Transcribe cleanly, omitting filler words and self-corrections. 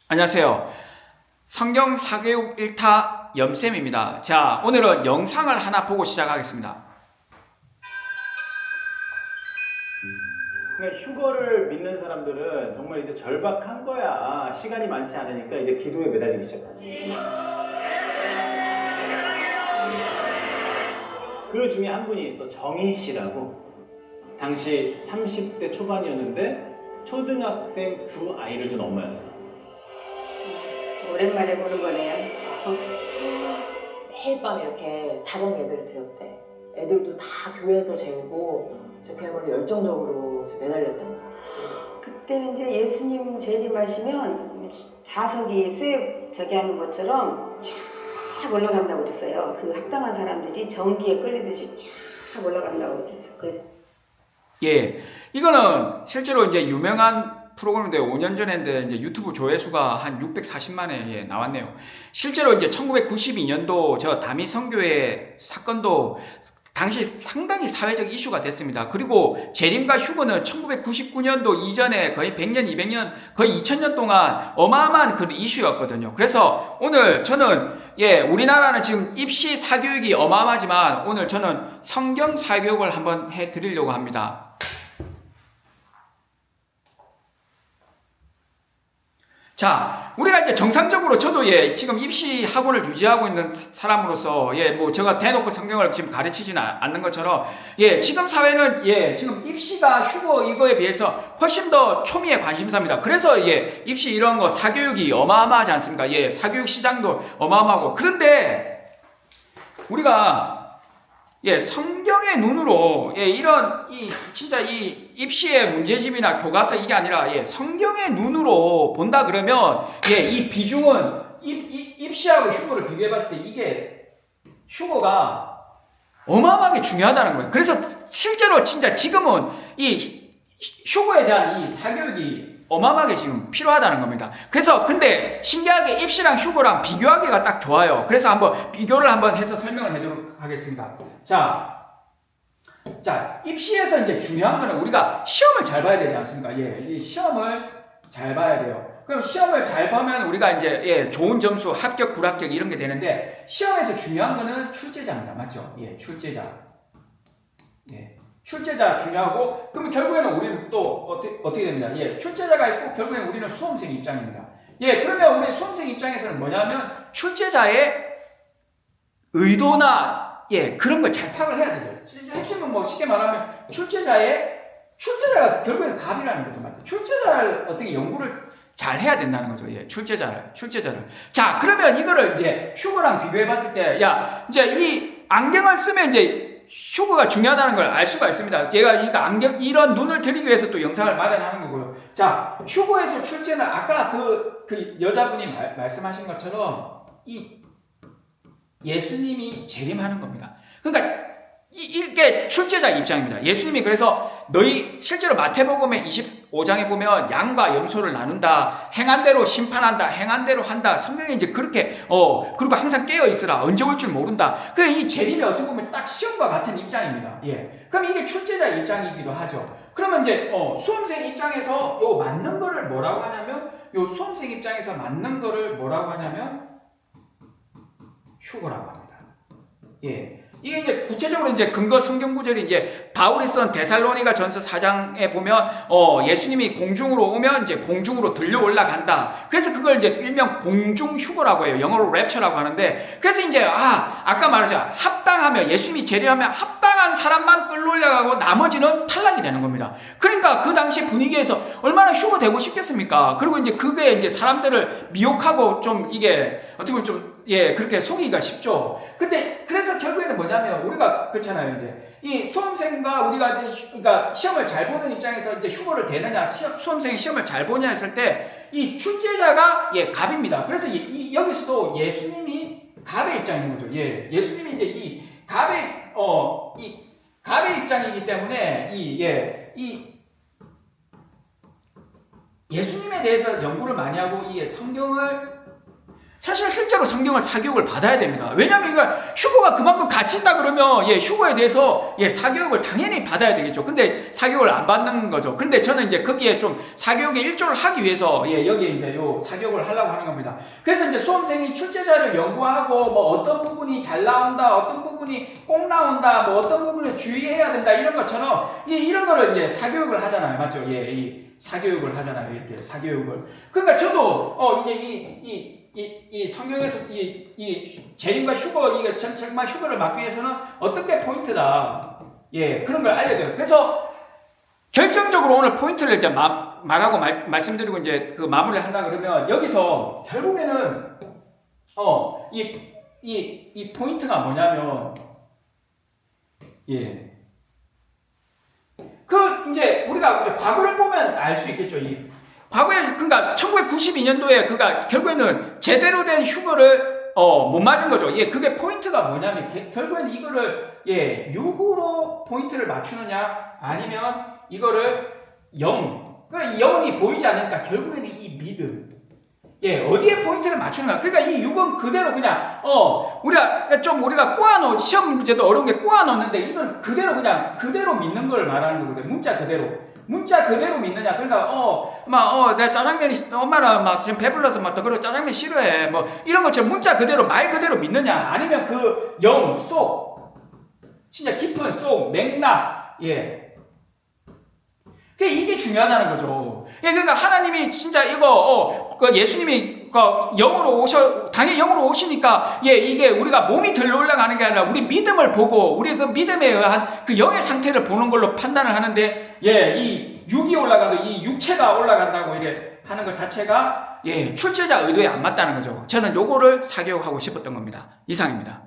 안녕하세요. 성경 사교육 1타 염쌤입니다. 자, 오늘은 영상을 하나 보고 시작하겠습니다. 그러니까 휴거를 믿는 사람들은 정말 이제 절박한 거야. 시간이 많지 않으니까 이제 기도에 매달리기 시작하지. 그 중에 한 분이 있어. 정희 씨라고. 당시 30대 초반이었는데 초등학생 두 아이를 둔 엄마였어. 오랜만에 보는 거네요. 매일 밤 이렇게 자정 예배를 드렸대. 애들도 다 교회에서 재우고 그야말로 열정적으로 매달렸던 거야. 그때는 이제 예수님 재림하시면 자석이 수액 저기 하는 것처럼 쫙 올라간다고 그랬어요. 그 합당한 사람들이 전기에 끌리듯이 쫙 올라간다고 그랬어요. 예, 이거는 실제로 이제 유명한 프로그램인데 5년 전에 했는데 이제 유튜브 조회수가 한 640만에 나왔네요. 실제로 이제 1992년도 저 다미 선교회 사건도 당시 상당히 사회적 이슈가 됐습니다. 그리고 재림과 휴거는 1999년도 이전에 거의 100년, 200년, 거의 2000년 동안 어마어마한 그 이슈였거든요. 그래서 오늘 저는 우리나라는 지금 입시 사교육이 어마어마하지만 오늘 저는 성경 사교육을 한번 해드리려고 합니다. 자, 우리가 이제 정상적으로 저도 지금 입시 학원을 유지하고 있는 사람으로서 뭐 제가 대놓고 성경을 지금 가르치지는 않는 것처럼 지금 사회는 지금 입시가 휴거 이거에 비해서 훨씬 더 초미의 관심사입니다. 그래서 입시 이런 거 사교육이 어마어마하지 않습니까? 사교육 시장도 어마어마하고. 그런데 우리가 성경의 눈으로 이런 진짜 이 입시의 문제집이나 교과서 이게 아니라 성경의 눈으로 본다 그러면 이 비중은 입시하고 휴거를 비교해 봤을 때 이게 휴거가 어마어마하게 중요하다는 거예요. 그래서 실제로 진짜 지금은 이 휴거에 대한 이 사교육이 어마어마하게 지금 필요하다는 겁니다. 그래서 근데 신기하게 입시랑 휴거랑 비교하기가 딱 좋아요. 그래서 한번 비교를 한번 해서 설명을 해도록 하겠습니다. 자, 입시에서 이제 중요한 거는 우리가 시험을 잘 봐야 되지 않습니까? 이 시험을 잘 봐야 돼요. 그럼 시험을 잘 보면 우리가 이제 좋은 점수, 합격, 불합격 이런 게 되는데 시험에서 중요한 거는 출제자입니다. 맞죠? 출제자. 출제자 중요하고 그러면 결국에는 우리는 또 어떻게 됩니다. 출제자가 있고 결국에는 우리는 수험생 입장입니다. 그러면 우리 수험생 입장에서는 뭐냐면 출제자의 의도나 그런 걸 잘 파악을 해야 되죠. 핵심은 뭐 쉽게 말하면 출제자가 결국에는 갑이라는 거죠. 맞죠? 출제자를 어떻게 연구를 잘 해야 된다는 거죠. 출제자를. 자, 그러면 이거를 이제 휴거랑 비교해 봤을 때, 이제 이 안경을 쓰면 이제 휴거가 중요하다는 걸 알 수가 있습니다. 제가 이런 눈을 드리기 위해서 또 영상을 마련하는 거고요. 자, 휴거에서 출제는 아까 그 여자분이 말씀하신 것처럼 예수님이 재림하는 겁니다. 그러니까 이게 출제자 입장입니다. 예수님이 그래서 너희 실제로 마태복음의 25장에 보면 양과 염소를 나눈다. 행한 대로 심판한다. 행한 대로 한다. 성경에 이제 그렇게 그리고 항상 깨어 있으라. 언제 올 줄 모른다. 그 이 재림이 어떻게 보면 딱 시험과 같은 입장입니다. 그럼 이게 출제자 입장이기도 하죠. 그러면 이제 수험생 입장에서 요 맞는 거를 뭐라고 하냐면 수험생 입장에서 맞는 거를 뭐라고 하냐면 휴거라고 합니다. 이게 이제 구체적으로 이제 근거 성경 구절이 이제 바울이 쓴 데살로니가 전서 4장에 보면 예수님이 공중으로 오면 이제 공중으로 들려 올라간다. 그래서 그걸 이제 일명 공중 휴거라고 해요. 영어로 랩처라고 하는데 그래서 이제 아까 말했죠. 합당하면 예수님이 재림하면 합당한 사람만 끌러 올라가고 나머지는 탈락이 되는 겁니다. 그러니까 그 당시 분위기에서 얼마나 휴거되고 싶겠습니까? 그리고 이제 그게 이제 사람들을 미혹하고 좀 이게 어떻게 보면 좀 그렇게 속이기가 쉽죠. 근데 그래서 결국에는 뭐냐면 우리가 그렇잖아요. 이제 이 수험생과 우리가 그러니까 시험을 잘 보는 입장에서 이제 휴거를 되느냐, 수험생이 시험을 잘 보냐 했을 때 이 출제자가 갑입니다. 그래서 여기서도 예수님이 갑의 입장인 거죠. 예수님이 이제 이 갑의 입장이기 때문에 예수님에 대해서 연구를 많이 하고 성경을 사실 실제로 성경은 사교육을 받아야 됩니다. 왜냐하면 이거 휴거가 그만큼 갇힌다 그러면 휴거에 대해서 사교육을 당연히 받아야 되겠죠. 근데 사교육을 안 받는 거죠. 근데 저는 이제 거기에 좀 사교육에 일조를 하기 위해서 여기에 이제 요 사교육을 하려고 하는 겁니다. 그래서 이제 수험생이 출제자를 연구하고 뭐 어떤 부분이 잘 나온다, 어떤 부분이 꼭 나온다, 뭐 어떤 부분을 주의해야 된다 이런 것처럼 이런 거를 이제 사교육을 하잖아요, 맞죠? 이 사교육을 하잖아요, 이렇게 사교육을. 그러니까 저도 이제 이 성경에서 이 재림과 휴거, 이게 정말 휴거를 막기 위해서는 어떤 게 포인트다. 그런 걸 알려줘요. 그래서 결정적으로 오늘 포인트를 이제 말하고 말씀드리고 이제 그 마무리를 한다 그러면 여기서 결국에는 이 포인트가 뭐냐면 그 이제 우리가 이제 과거를 보면 알 수 있겠죠. 과거에 그러니까 1992년도에 그가 결국에는 제대로 된 휴거를 못 맞은 거죠. 그게 포인트가 뭐냐면 결국에는 이거를 6으로 포인트를 맞추느냐 아니면 이거를 0. 그러니까 이 0이 보이지 않으니까 결국에는 이 믿음. 어디에 포인트를 맞추는가? 그러니까 이 6은 그대로 그냥 우리가 꼬아놓은 시험 문제도 어려운 게 꼬아놓는데 이건 그대로 믿는 걸 말하는 거거든요. 문자 그대로 믿느냐? 그러니까 내가 짜장면이 엄마랑 막 지금 배불러서 막 또 그리고 짜장면 싫어해. 뭐 이런 것처럼 문자 그대로 말 그대로 믿느냐? 아니면 그 영 속 진짜 깊은 속 맥락 이게 중요하다는 거죠. 그러니까 하나님이 진짜 그 예수님이 당연히 영으로 오시니까 이게 우리가 몸이 들러 올라가는 게 아니라 우리 믿음을 보고 우리 그 믿음에 의한 그 영의 상태를 보는 걸로 판단을 하는데 이 육이 올라가도 이 육체가 올라간다고 이게 하는 것 자체가 출제자 의도에 안 맞다는 거죠. 저는 요거를 사교육하고 싶었던 겁니다. 이상입니다.